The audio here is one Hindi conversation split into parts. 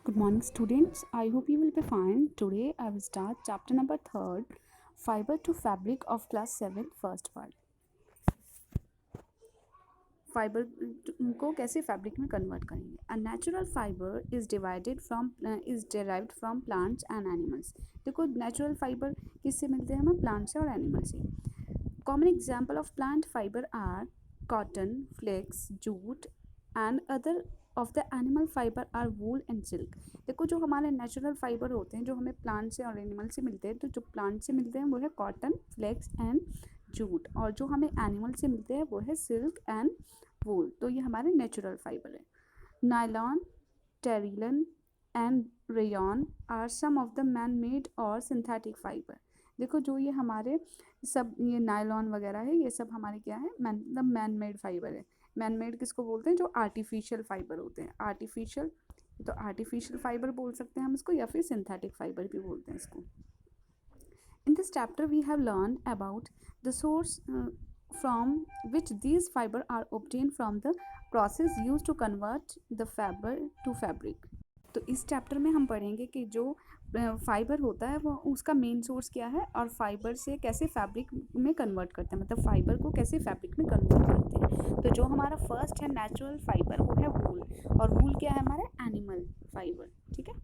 Good morning, students. I hope you will be fine. Today, I will start chapter number 3rd, Fiber to Fabric of class 7, first part. Fibre को कैसे फैब्रिक में कन्वर्ट करेंगे. A natural fibre is derived from plants and animals. देखो, नेचुरल फाइबर किससे मिलते हैं हमें? प्लांट से और एनिमल से. Common example of plant fibre are cotton, flax, jute and other of the animal fibre are wool and silk. देखो, जो हमारे नेचुरल फाइबर होते हैं जो हमें प्लांट से और एनिमल से मिलते हैं, तो जो प्लांट से मिलते हैं वो है कॉटन, फ्लेक्स एंड जूट, और जो हमें एनिमल से मिलते हैं वो है सिल्क एंड वूल. तो ये हमारे नेचुरल फाइबर है. Nylon, terylene and rayon are some of the man made और सिंथेटिक फाइबर. देखो, जो ये हमारे सब ये नायलॉन वगैरह है, ये सब हमारे क्या है? मैन मेड फाइबर है. मैन मेड किसको बोलते हैं? जो आर्टिफिशियल फाइबर होते हैं. आर्टिफिशियल, तो आर्टिफिशियल फाइबर बोल सकते हैं हम इसको, या फिर सिंथेटिक फाइबर भी बोलते हैं इसको. In this chapter, we have learned about the source from which these fiber are obtained from the process used to convert the fiber to fabric. तो इस चैप्टर में हम पढ़ेंगे कि जो फाइबर होता है वो उसका मेन सोर्स क्या है, और फाइबर से कैसे फैब्रिक में कन्वर्ट करते हैं, मतलब फाइबर को कैसे फैब्रिक में कन्वर्ट करते हैं. तो जो हमारा फर्स्ट है नेचुरल फाइबर, वो है वूल. और वूल क्या है? हमारा एनिमल फाइबर. ठीक है,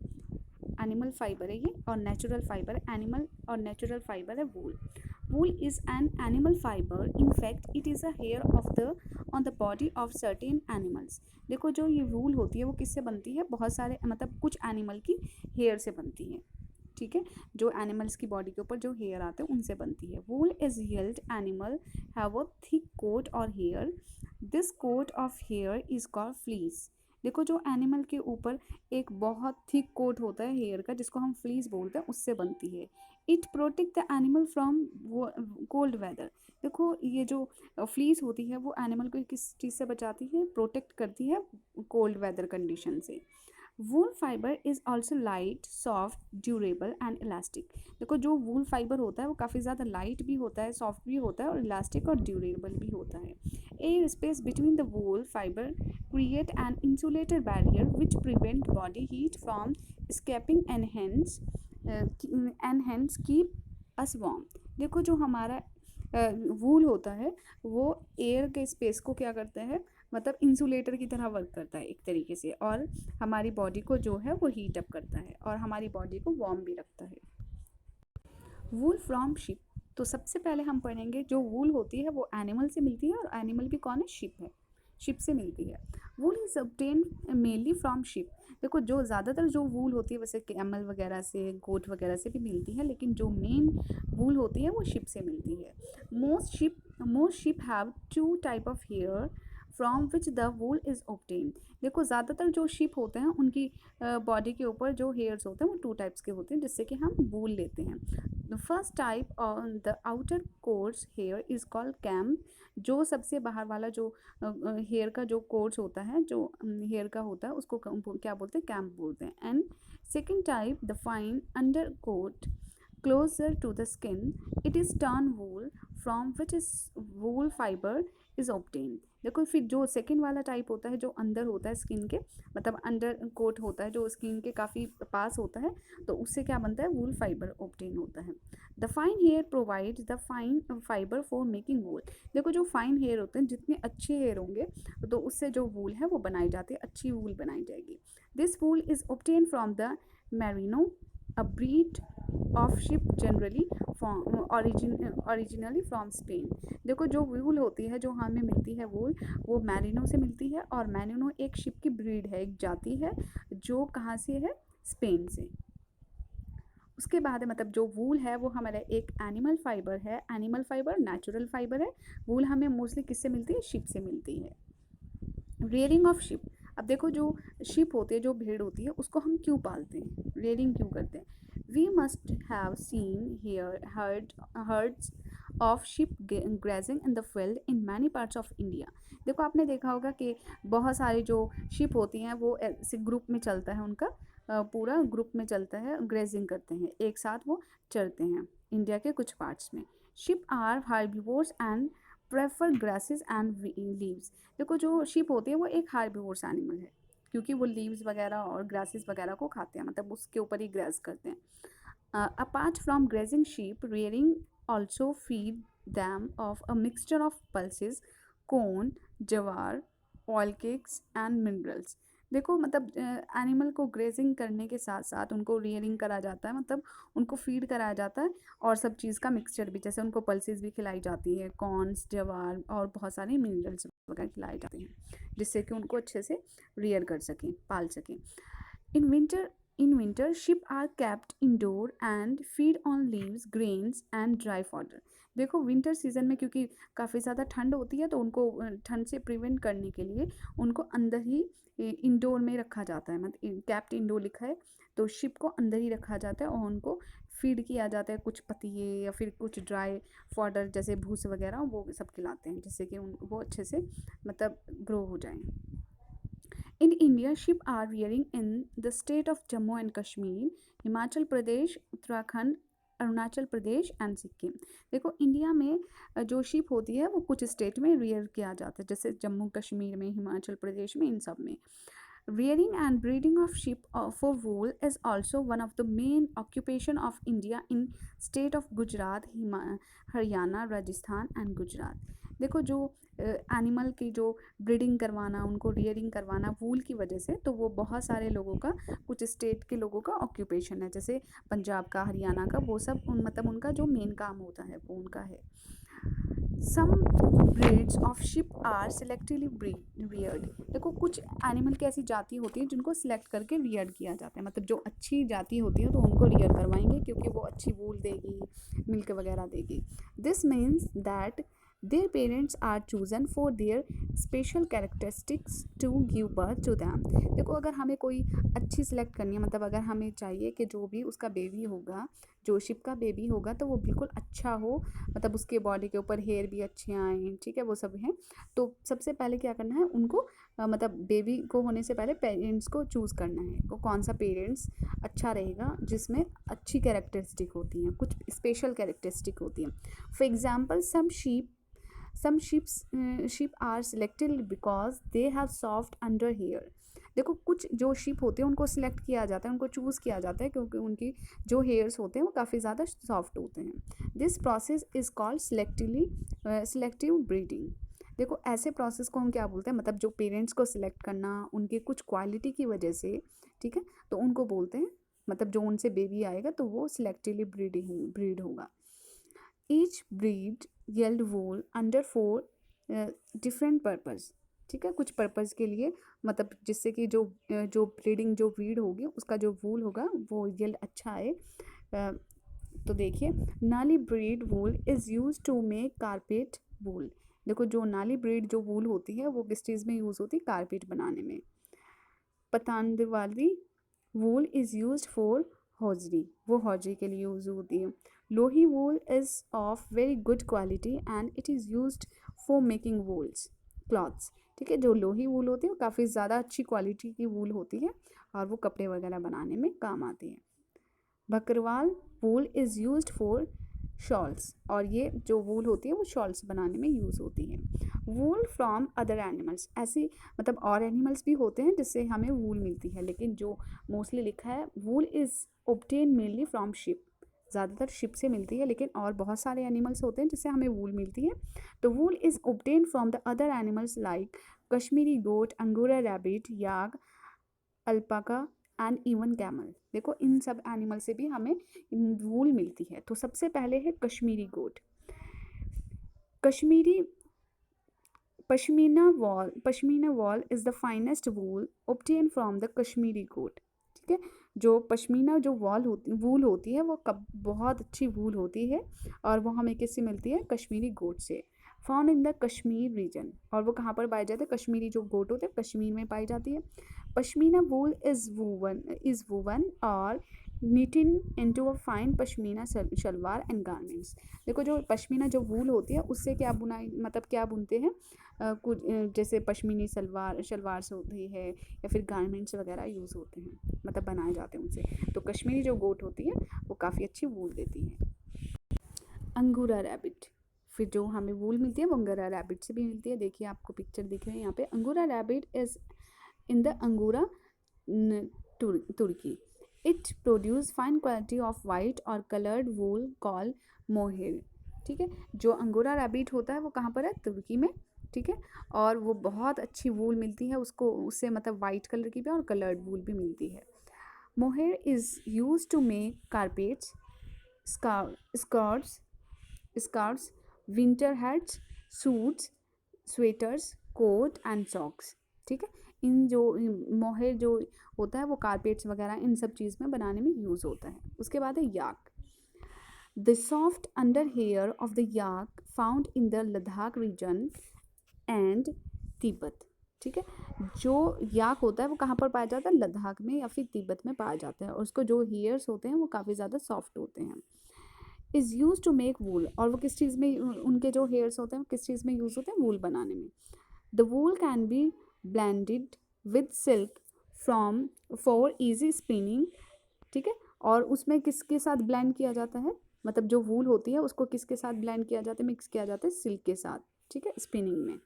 एनिमल फाइबर है ये, और नेचुरल फाइबर एनिमल, और नेचुरल फाइबर है wool. Wool is an animal fibre. In fact it is a hair of the on the body of certain animals. देखो, जो ये वूल होती है वो किससे बनती है? बहुत सारे, मतलब कुछ एनिमल की हेयर से बनती है. ठीक है, जो एनिमल्स की बॉडी के ऊपर जो हेयर आते हैं उनसे बनती है. Wool is yield animal have a thick coat और hair. This coat of hair is called fleece. देखो, जो एनिमल के ऊपर एक बहुत थिक कोट होता है हेयर का, जिसको हम फ्लीस बोलते हैं, उससे बनती है. It protect the animal from cold weather. देखो, ये जो फ्लीस होती है वो एनिमल को किस चीज़ से बचाती है? प्रोटेक्ट करती है कोल्ड वेदर कंडीशन से. वूल fibre is also light, soft, durable and elastic. देखो, जो वूल फाइबर होता है वो काफ़ी ज़्यादा लाइट भी होता है, सॉफ्ट भी होता है, और इलास्टिक और ड्यूरेबल भी होता है. Air space between the wool fibre create an insulated barrier which prevent body heat from escaping and hence keep us warm. देखो, जो हमारा वूल होता है वो एयर के स्पेस को क्या करता है? मतलब इंसुलेटर की तरह वर्क करता है एक तरीके से, और हमारी बॉडी को जो है वो हीट अप करता है, और हमारी बॉडी को वार्म भी रखता है. वूल फ्रॉम शिप. तो सबसे पहले हम पढ़ेंगे जो वूल होती है वो एनिमल से मिलती है, और एनिमल भी कौन है? शिप है. शिप से मिलती है. Wool is obtain mainly from ship. देखो, जो ज़्यादातर जो वूल होती है वैसे कैमल वगैरह से, गोट वगैरह से भी मिलती है, लेकिन जो मेन वूल होती है वो शिप से मिलती है. Most sheep have two type of hair from which the wool is obtain. देखो, ज़्यादातर जो शिप होते हैं उनकी बॉडी के ऊपर जो हेयर्स होते हैं वो 2 टाइप्स के होते हैं, जिससे कि हम वूल लेते हैं. The first type on the outer coarse hair is called kemp. जो सबसे बाहर वाला जो हेयर का जो कोर्स होता है, जो हेयर का होता है, उसको क्या बोलते हैं? कैम्प बोलते हैं. And second type the fine under coat closer to the skin, it is turn wool from which is wool fiber is obtained. देखो, फिर जो सेकेंड वाला टाइप होता है जो अंदर होता है स्किन के, मतलब अंडर कोट होता है जो स्किन के काफ़ी पास होता है, तो उससे क्या बनता है? वूल फाइबर ऑब्टेन होता है. The fine hair provide the fine fibre for making wool. देखो, जो फाइन हेयर होते हैं, जितने अच्छे हेयर होंगे तो उससे जो वूल है वो बनाई जाती है, अच्छी वूल बनाई जाएगी. This wool is obtain from the merino, a breed of ship generally originally from Spain. देखो, जो वूल होती है जो हमें मिलती है वूल, वो मैरिनो से मिलती है, और मैरिनो एक शिप की ब्रीड है, एक जाति है, जो कहाँ से है? स्पेन से. उसके बाद है, मतलब जो वूल है वो हमारा एक एनिमल फाइबर है. एनिमल फाइबर नेचुरल फाइबर है. वूल हमें मोस्टली किससे मिलती है? शिप से मिलती है. Rearing of ship. अब देखो, जो शिप होती है, जो भेड़ होती है, उसको हम क्यों पालते हैं? रेयरिंग क्यों करते हैं? We must have seen here herds of sheep grazing in the field in many parts of India. देखो, आपने देखा होगा कि बहुत सारी जो शिप होती हैं वो ऐसे ग्रुप में चलता है, उनका पूरा ग्रुप में चलता है, ग्रेजिंग करते हैं, एक साथ वो चलते हैं इंडिया के कुछ पार्ट्स में. Sheep are herbivores and prefer grasses and leaves. देखो, जो शिप होती है वो एक हार्बिवोर्स एनिमल है, क्योंकि वो लीव्स वगैरह और ग्रासेस वगैरह को खाते हैं, मतलब उसके ऊपर ही ग्रास करते हैं। Apart from grazing sheep, rearing also feed them of a mixture of pulses, corn, जवार, ऑयल केक्स एंड मिनरल्स। देखो मतलब एनिमल को ग्रेजिंग करने के साथ साथ उनको रियरिंग करा जाता है, मतलब उनको फीड कराया जाता है, और सब चीज़ का मिक्सचर भी, जैसे उनको पल्सेस भी खिलाई जाती है, कॉर्न्स, जवार और बहुत सारे मिनरल्स वगैरह खिलाए जाते हैं, जिससे कि उनको अच्छे से रियर कर सकें, पाल सकें। In winter sheep are kept indoor and feed on leaves, grains and dry fodder। देखो विंटर सीजन में क्योंकि काफ़ी ज़्यादा ठंड होती है, तो उनको ठंड से प्रिवेंट करने के लिए उनको अंदर ही इंडोर में रखा जाता है, मतलब कैप्ट इंडोर लिखा है, तो शिप को अंदर ही रखा जाता है और उनको फीड किया जाता है, कुछ पतिये या फिर कुछ ड्राई फॉडर जैसे भूस वगैरह वो सब खिलाते हैं, जिससे कि उन वो अच्छे से मतलब ग्रो हो जाएं। In India, sheep are rearing in the state of Jammu and Kashmir, Himachal Pradesh, Uttarakhand, Arunachal Pradesh and Sikkim. देखो इंडिया में जो शीप होती है वो कुछ स्टेट में रियर किया जाता है, जैसे जम्मू कश्मीर में, हिमाचल प्रदेश में, इन सब में। Rearing and breeding of sheep for wool is also one of the main occupation of India in state of Gujarat, Haryana, Rajasthan and Gujarat. देखो जो एनिमल की जो ब्रीडिंग करवाना, उनको रियरिंग करवाना वूल की वजह से, तो वो बहुत सारे लोगों का, कुछ स्टेट के लोगों का ऑक्यूपेशन है, जैसे पंजाब का, हरियाणा का, वो सब मतलब उनका जो मेन काम होता है वो उनका है। Some breeds of sheep are selectively reared. देखो कुछ एनिमल की ऐसी जाति होती है जिनको सिलेक्ट करके रियर्ड किया जाता है, मतलब जो अच्छी जाति होती है तो उनको रियर करवाएंगे क्योंकि वो अच्छी वूल देगी, मिल्क वगैरह देगी। This means that their parents are chosen for their special characteristics to give birth to them। देखो अगर हमें कोई अच्छी सिलेक्ट करनी है, मतलब अगर हमें चाहिए कि जो भी उसका बेबी होगा, जो शिप का बेबी होगा, तो वो बिल्कुल अच्छा हो, मतलब उसके बॉडी के ऊपर हेयर भी अच्छे आए, ठीक है, वो सब हैं, तो सबसे पहले क्या करना है उनको, मतलब बेबी को होने से पहले पेरेंट्स को चूज़ करना है, वो कौन सा पेरेंट्स अच्छा रहेगा जिसमें अच्छी कैरेक्टरिस्टिक होती हैं, कुछ स्पेशल कैरेक्टरिस्टिक होती हैं। For example some sheep are selected because they have soft under hair। देखो कुछ जो शीप होते हैं उनको सिलेक्ट किया जाता है, उनको चूज़ किया जाता है क्योंकि उनकी जो हेयर्स होते हैं वो काफ़ी ज़्यादा सॉफ्ट होते हैं। This process is called selective breeding. देखो ऐसे प्रोसेस को हम क्या बोलते हैं, मतलब जो पेरेंट्स को सिलेक्ट करना उनके कुछ क्वालिटी की वजह से, ठीक है, तो उनको बोलते हैं, मतलब जो उनसे बेबी आएगा तो वो सिलेक्टिवली ब्रीड होगा। ईच ब्रीड येल्ड वूल अंडर 4 डिफरेंट पर्पज़। ठीक है, कुछ पर्पज़ के लिए, मतलब जिससे कि जो ब्रीडिंग जो ब्रीड होगी उसका जो वूल होगा वो येल्ड अच्छा आए। तो देखिए, Nali breed wool is use to make carpet wool. देखो जो नाली ब्रीड जो वूल होती है वो किस चीज़ में यूज़ होती है, कारपेट बनाने में। Patanwadi wool is use for hosiery, वो हौजरी के लिए यूज़ होती है। Lohi wool is of very good quality and it is used for making wools cloths. ठीक है, जो लोही वूल होती है वो काफ़ी ज़्यादा अच्छी क्वालिटी की वूल होती है और वो कपड़े वगैरह बनाने में काम आती है। Bakarwal wool is used for shawls, और ये जो वूल होती है वो शॉल्स बनाने में यूज़ होती है। वूल फ्रॉम अदर एनिमल्स, ऐसी मतलब और एनिमल्स भी होते हैं जिससे हमें वूल मिलती है, लेकिन जो मोस्टली लिखा है वूल is obtain mainly from ship, ज़्यादातर शिप से मिलती है, लेकिन और बहुत सारे एनिमल्स होते हैं जिससे हमें वूल मिलती है। तो wool is obtain from the other animals like Kashmiri goat, angora rabbit, yak, alpaca and even camel. देखो इन सब एनिमल से भी हमें वूल मिलती है। तो सबसे पहले है Kashmiri goat. Pashmina wool is the finest wool obtain from the Kashmiri goat. ठीक है, जो पश्मीना जो वूल होती है वो बहुत अच्छी वूल होती है, और वो हमें किससे मिलती है, कश्मीरी गोट से। Found in the Kashmir region, और वो कहाँ पर पाए जाते हैं, कश्मीरी जो गोट होते हैं कश्मीर में पाई जाती है। पश्मीना वूल इज़ वूवन और knitted into a fine Pashmina shawls and garments. देखो जो पश्मीना जो वूल होती है उससे क्या बुनाई, मतलब क्या बुनते हैं, कुछ जैसे पश्मीनी शलवार से होती है या फिर गारमेंट्स वगैरह यूज़ होते हैं, मतलब बनाए जाते हैं उनसे। तो कश्मीरी जो गोट होती है वो काफ़ी अच्छी वूल देती है। अंगूरा रैबिट, फिर जो हमें वूल मिलती है वो अंगूरा रैबिट से भी मिलती है। देखिए आपको पिक्चर दिख रही है यहाँ पे। अंगूरा rabbit is in the Angora, Turkey. It produce fine quality of white or colored wool called mohair. ठीक है, जो अंगोरा रैबिट होता है वो कहाँ पर है, तुर्की में. ठीक है, और वो बहुत अच्छी वूल मिलती है उसको, उससे मतलब वाइट कलर की भी और कलर्ड वूल भी मिलती है. Mohair is use to make carpets, skirts, scarfs, winter hats, suits, sweaters, coat and socks. ठीक है, इन जो मोहेर जो होता है वो कारपेट्स वगैरह इन सब चीज़ में बनाने में यूज़ होता है. उसके बाद है yak. The soft under hair of the yak found in the Ladakh region and Tibet. ठीक है, जो याक होता है वो कहाँ पर पाया जाता है, लद्दाख में या फिर तिब्बत में पाया जाता है, और उसको जो हेयर्स होते हैं वो काफ़ी ज़्यादा सॉफ्ट होते हैं. इज़ यूज टू मेक वूल, और वो किस चीज़ में, उनके जो हेयर्स होते हैं वो किस चीज़ में यूज़ होते हैं, वूल बनाने में. The wool can be blended with silk from for easy spinning. ठीक है, और उसमें किसके साथ ब्लेंड किया जाता है, मतलब जो वूल होती है उसको किसके साथ ब्लेंड किया जाता है, मिक्स किया जाता है सिल्क के साथ. ठीक है, स्पिनिंग में.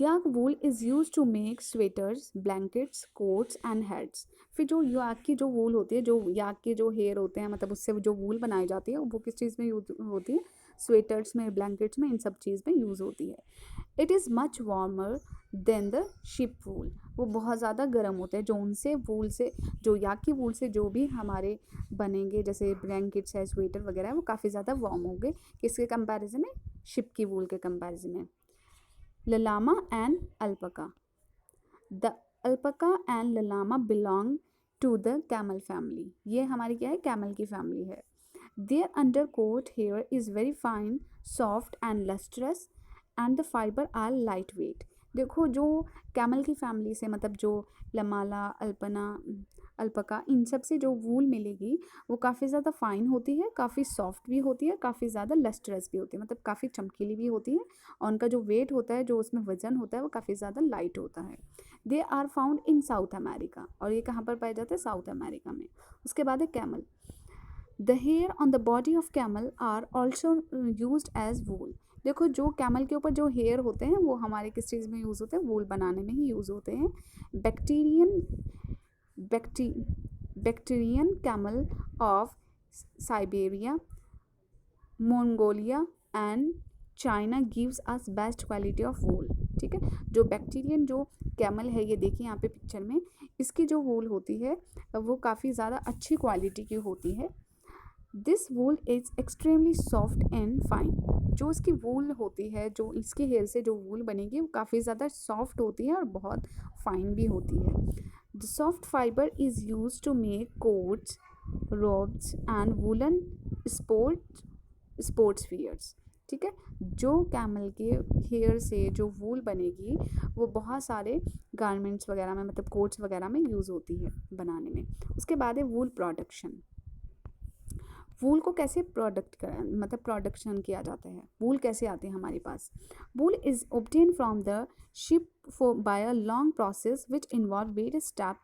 Yak wool is use to make sweaters, blankets, coats and hats. फिर जो याक की जो वूल होती है, जो याक के जो हेयर होते हैं, मतलब उससे जो वूल बनाई जाती है वो किस चीज़ में यूज होती है, स्वेटर्स में, ब्लैंकेट्स में, इन सब चीज़ में यूज़ होती है. It is much warmer than the sheep wool. वो बहुत ज़्यादा गर्म होते हैं, जो उनसे वूल से, जो याक की वूल से जो भी हमारे बनेंगे जैसे ब्लैंकेट्स है, स्वेटर वगैरह है, वो काफ़ी ज़्यादा वार्म होंगे किसके कंपैरिजन में, शिप की वूल के कंपैरिजन में. llama and alpaca. The alpaca and llama belong to the camel family. ये हमारी क्या है, कैमल की फैमिली है. Their undercoat hair is very fine, soft and lustrous and the fiber are lightweight. देखो जो कैमल की फैमिली से, मतलब जो लमाला, अल्पना, अल्पका, इन सब से जो वूल मिलेगी वो काफ़ी ज़्यादा फाइन होती है, काफ़ी सॉफ्ट भी होती है, काफ़ी ज़्यादा लस्ट्रस भी होती है, मतलब काफ़ी चमकीली भी होती है, और उनका जो वेट होता है, जो उसमें वजन होता है, वो काफ़ी ज़्यादा लाइट होता है. They are found in South America, और ये कहाँ पर पाए जाते हैं, साउथ अमेरिका में. उसके बाद है camel. The hair on the body of camel are also use as wool. देखो जो कैमल के ऊपर जो हेयर होते हैं वो हमारे किस चीज़ में यूज़ होते हैं, वूल बनाने में ही यूज़ होते हैं. Bactrian Bactrian camel of Siberia, Mongolia and China gives us best quality of wool. ठीक है, जो बैक्टीरियन जो कैमल है, ये देखिए यहाँ पे पिक्चर में, इसकी जो वूल होती है वो काफ़ी ज़्यादा अच्छी क्वालिटी की होती है. This wool is extremely soft and fine. जो इसकी वूल होती है, जो इसके हेयर से जो वूल बनेगी वो काफ़ी ज़्यादा सॉफ्ट होती है और बहुत फाइन भी होती है. The soft fibre is use to make coats, robes and woollen sports wears. ठीक है, जो कैमल के हेयर से जो वूल बनेगी वो बहुत सारे गारमेंट्स वगैरह में, मतलब कोट्स वगैरह में यूज़ होती है बनाने में. उसके बाद है वूल प्रोडक्शन. वूल को कैसे मतलब प्रोडक्शन किया जाता है, वूल कैसे आते हैं हमारे पास. Wool is obtain from the sheep fur by a long process which involve various step.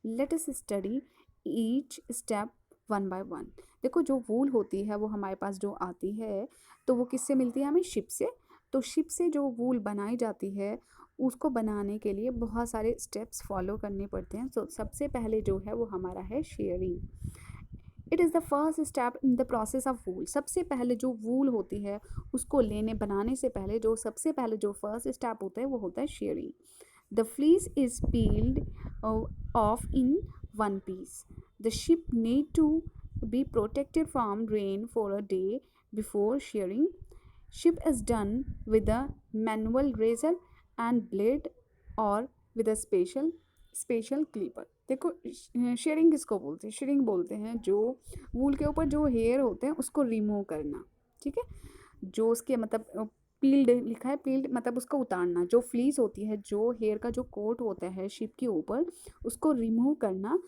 Let us study each step one by one. देखो जो वूल होती है वो हमारे पास जो आती है तो वो किससे मिलती है, हमें शिप से. तो शिप से जो वूल बनाई जाती है उसको बनाने के लिए बहुत सारे स्टेप्स फॉलो करने पड़ते हैं. तो सबसे पहले जो है वो हमारा है sharing. It is the first step in the process of wool. सबसे पहले जो वूल होती है उसको बनाने से पहले जो सबसे पहले जो फर्स्ट स्टेप होता है वो होता है shearing. The fleece is peeled off in one piece. The sheep need to be protected from rain for a day before shearing. Sheep is done with a manual razor and blade और विद अ स्पेशल क्लीपर. देखो शेयरिंग किसको बोलते हैं, शेयरिंग बोलते हैं जो वूल के ऊपर जो हेयर होते हैं उसको रिमूव करना. ठीक है, जो उसके मतलब पील्ड लिखा है, पील्ड मतलब उसको उतारना. जो फ्लीस होती है, जो हेयर का जो कोट होता है शिप के ऊपर, उसको रिमूव करना,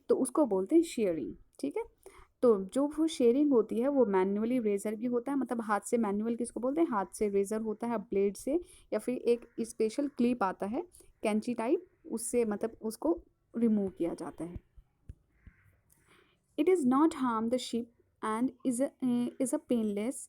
तो उसको बोलते हैं शेयरिंग. ठीक है, तो जो वो शेयरिंग होती है वो मैन्युअली रेजर भी होता है, मतलब हाथ से, मैनुअल किसको बोलते हैं, हाथ से रेजर होता है, ब्लेड से, या फिर एक स्पेशल क्लिप आता है कैंची टाइप, उससे मतलब उसको रिमूव किया जाता है. It is not harm the ship and is a painless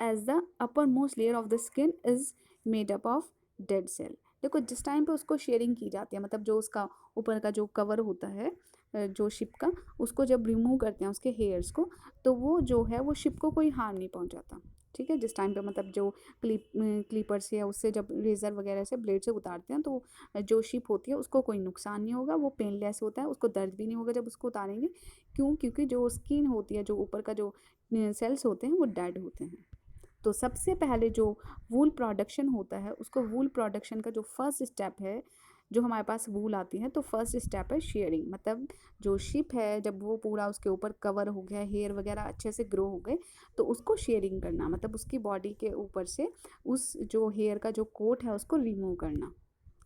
as the uppermost layer of the skin is made up of dead cell. देखो जिस टाइम पे उसको शेयरिंग की जाती है, मतलब जो उसका ऊपर का जो कवर होता है जो शिप का, उसको जब रिमूव करते हैं उसके हेयर्स को, तो वो जो है वो शिप को कोई हार्म नहीं पहुंचाता। ठीक है, जिस टाइम पे मतलब जो क्लीपर से या उससे जब रेजर वगैरह से ब्लेड से उतारते हैं, तो जो शिप होती है उसको कोई नुकसान नहीं होगा, वो पेनलेस होता है, उसको दर्द भी नहीं होगा जब उसको उतारेंगे। क्यों? क्योंकि जो स्किन होती है, जो ऊपर का जो सेल्स होते हैं वो डेड होते हैं। तो सबसे पहले जो वूल प्रोडक्शन होता है, उसको वूल प्रोडक्शन का जो फर्स्ट स्टेप है, जो हमारे पास वूल आती है, तो फर्स्ट स्टेप है शेयरिंग। मतलब जो शिप है जब वो पूरा उसके ऊपर कवर हो गया, हेयर वगैरह अच्छे से ग्रो हो गए, तो उसको शेयरिंग करना, मतलब उसकी बॉडी के ऊपर से उस जो हेयर का जो कोट है उसको रिमूव करना,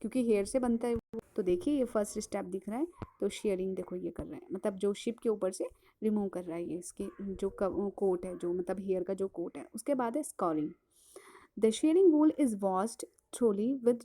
क्योंकि हेयर से बनता है वो। तो देखिए ये फर्स्ट स्टेप दिख रहा है, तो शेयरिंग देखो ये कर रहे हैं, मतलब जो शिप के ऊपर से रिमूव कर रहा है ये इसकी जो कोट है, जो मतलब हेयर का जो कोट है। उसके बाद है scouring. The shearing wool is washed thoroughly with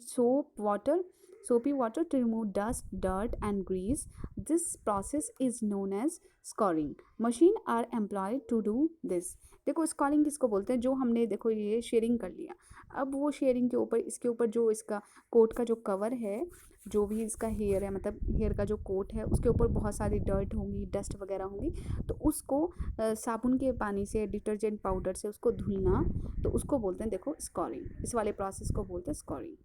soapy water to remove dust, dirt, and grease. This process is known as scouring. Machine are employed to do this. देखो स्कॉरिंग किसको बोलते हैं? जो हमने देखो ये शेयरिंग कर लिया, अब वो शेयरिंग के ऊपर, इसके ऊपर जो इसका कोट का जो कवर है, जो भी इसका हेयर है, मतलब हेयर का जो कोट है, उसके ऊपर बहुत सारी डर्ट होंगी, डस्ट वगैरह होंगी, तो उसको साबुन के पानी से, डिटर्जेंट पाउडर से उसको धुलना, तो उसको बोलते हैं देखो स्कॉरिंग। इस वाले प्रोसेस को बोलते हैं स्कॉरिंग।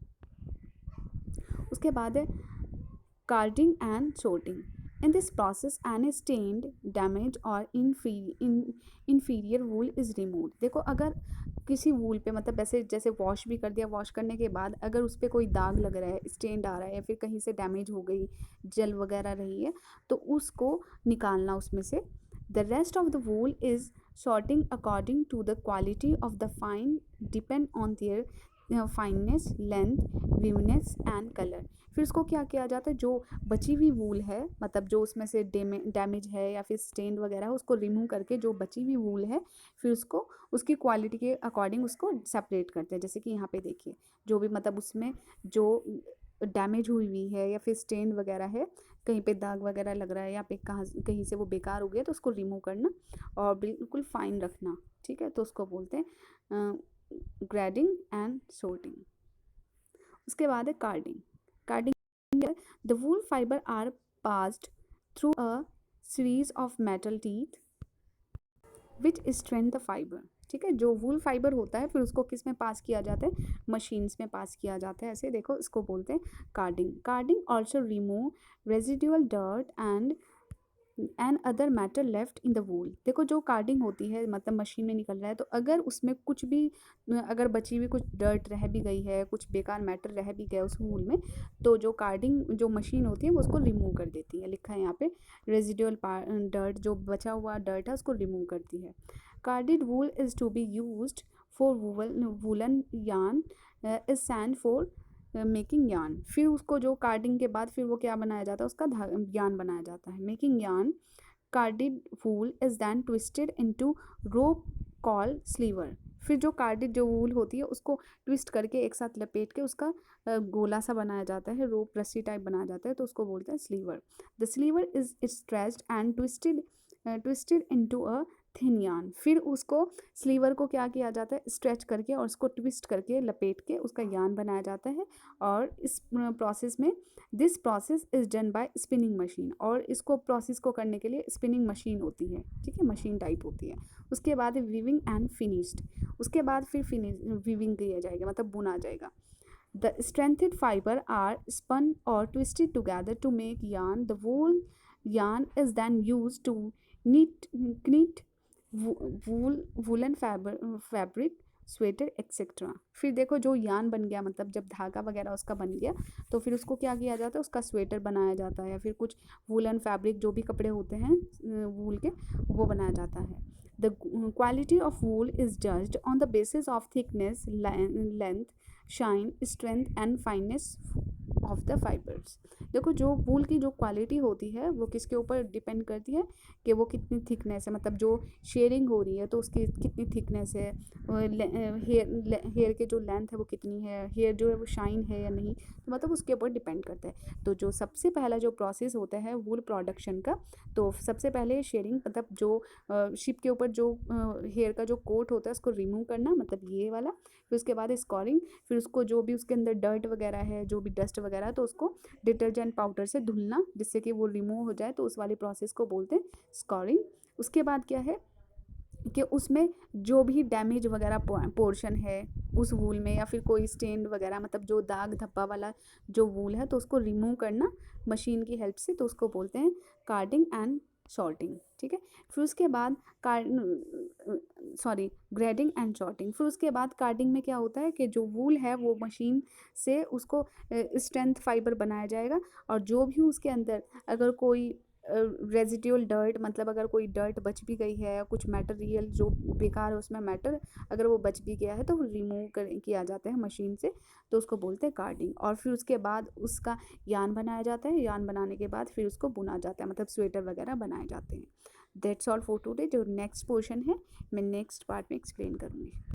उसके बाद है carding and sorting. In this process, any stained, damaged और inferior wool is removed. देखो अगर किसी वूल पे, मतलब ऐसे जैसे वॉश भी कर दिया, वॉश करने के बाद अगर उस पर कोई दाग लग रहा है, स्टेंड आ रहा है, या फिर कहीं से डैमेज हो गई, जल वगैरह रही है, तो उसको निकालना उसमें से। The rest of the wool is sorting according to the quality of the fine depend on their fineness, length, waviness and colour. फिर उसको क्या किया जाता है, जो बची हुई वूल है, मतलब जो उसमें से डैमेज है या फिर स्टेन वगैरह है, उसको रिमूव करके जो बची हुई वूल है, फिर उसको उसकी क्वालिटी के अकॉर्डिंग उसको सेपरेट करते हैं। जैसे कि यहाँ पे देखिए, जो भी मतलब उसमें जो डैमेज हुई है या फिर स्टेन वगैरह है, कहीं पे दाग वगैरह लग रहा है, या पे कहीं से वो बेकार हो गया, तो उसको रिमूव करना और बिल्कुल फाइन रखना। ठीक है, तो उसको बोलते हैं ग्रेडिंग एंड sorting. उसके बाद है carding. Carding, the wool fibre are passed through a series of metal teeth which straighten the fibre. ठीक है, जो वूल फाइबर होता है फिर उसको किस में पास किया जाता है? मशीन्स में पास किया जाता है। ऐसे देखो इसको बोलते हैं carding. Carding also remove residual dirt and other matter left in the वूल। देखो जो कार्डिंग होती है, मतलब मशीन में निकल रहा है, तो अगर उसमें कुछ भी, अगर बची हुई कुछ डर्ट रह भी गई है, कुछ बेकार मैटर रह भी गया उस वूल में, तो जो कार्डिंग जो मशीन होती है वो उसको रिमूव कर देती है। लिखा है यहाँ पे रेजिडुअल डर्ट, जो बचा हुआ डर्ट है उसको रिमूव करती है। Carded wool is to be used for woollen yarn is sent for making yarn. फिर उसको जो कार्डिंग के बाद फिर वो क्या बनाया जाता है? उसका यार्न बनाया जाता है, making yarn. Carded wool is then twisted into rope call sliver. फिर जो कार्डिड जो वूल होती है उसको ट्विस्ट करके एक साथ लपेट के उसका गोला सा बनाया जाता है, रोप रस्सी टाइप बनाया जाता है, तो उसको बोलते हैं sliver. The sliver is stretched and twisted into a thin yarn. फिर उसको स्लीवर को क्या किया जाता है? स्ट्रेच करके और उसको ट्विस्ट करके लपेट के उसका यार्न बनाया जाता है। और इस प्रोसेस में, this process is done by spinning machine, और इसको प्रोसेस को करने के लिए स्पिनिंग मशीन होती है। ठीक है, मशीन टाइप होती है। उसके बाद वीविंग एंड फिनिश्ड। उसके बाद फिर वीविंग किया जाएगा, मतलब बुना जाएगा। The strengthened fiber are spun or twisted together to make yarn. The wool yarn is then used to knit woollen fabric, sweater etcetera. फिर देखो जो यान बन गया, मतलब जब धागा वगैरह उसका बन गया, तो फिर उसको क्या किया जाता है? उसका स्वेटर बनाया जाता है, या फिर कुछ वूलन फैब्रिक जो भी कपड़े होते हैं वूल के, वो बनाया जाता है। The quality of wool is judged on the basis of thickness, length, shine, strength and fineness of the fibres. देखो जो वूल की जो क्वालिटी होती है वो किसके ऊपर डिपेंड करती है कि वो कितनी थिकनेस है, मतलब जो शेयरिंग हो रही है तो उसकी कितनी थिकनेस है, हेयर के जो लेंथ है वो कितनी है, हेयर जो है वो शाइन है या नहीं, तो मतलब उसके ऊपर डिपेंड करता है। तो जो सबसे पहला जो प्रोसेस होता है वूल प्रोडक्शन का, तो सबसे पहले शेयरिंग मतलब जो शिप के ऊपर जो हेयर का जो कोट होता है उसको रिमूव करना, मतलब ये वाला। फिर उसके बाद स्कॉरिंग, फिर उसको जो भी उसके अंदर डर्ट वगैरह है, जो भी डस्ट वगैरह है, तो उसको डिटर्जेंट पाउडर से धुलना जिससे कि वो रिमूव हो जाए, तो उस वाली प्रोसेस को बोलते हैं स्कॉरिंग। उसके बाद क्या है कि उसमें जो भी डैमेज वगैरह पोर्शन है उस वूल में, या फिर कोई स्टेन वगैरह, मतलब जो दाग धब्बा वाला जो वूल है, तो उसको रिमूव करना मशीन की हेल्प से, तो उसको बोलते हैं कार्डिंग एंड शॉर्टिंग। ठीक है। फिर उसके बाद ग्रेडिंग एंड शॉर्टिंग। फिर उसके बाद कार्डिंग में क्या होता है कि जो वूल है वो मशीन से उसको स्ट्रेंथ फाइबर बनाया जाएगा, और जो भी उसके अंदर अगर कोई रेजिड्यूल डर्ट, मतलब अगर कोई डर्ट बच भी गई है, कुछ मटेरियल जो बेकार है उसमें मैटर अगर वो बच भी गया है, तो वो रिमूव किया जाता है मशीन से, तो उसको बोलते हैं कार्डिंग। और फिर उसके बाद उसका यान बनाया जाता है, यान बनाने के बाद फिर उसको बुना जाता है, मतलब स्वेटर वगैरह बनाए जाते हैं। That's all for today. जो नेक्स्ट पोर्शन है मैं नेक्स्ट पार्ट में एक्सप्लेन करूँगी।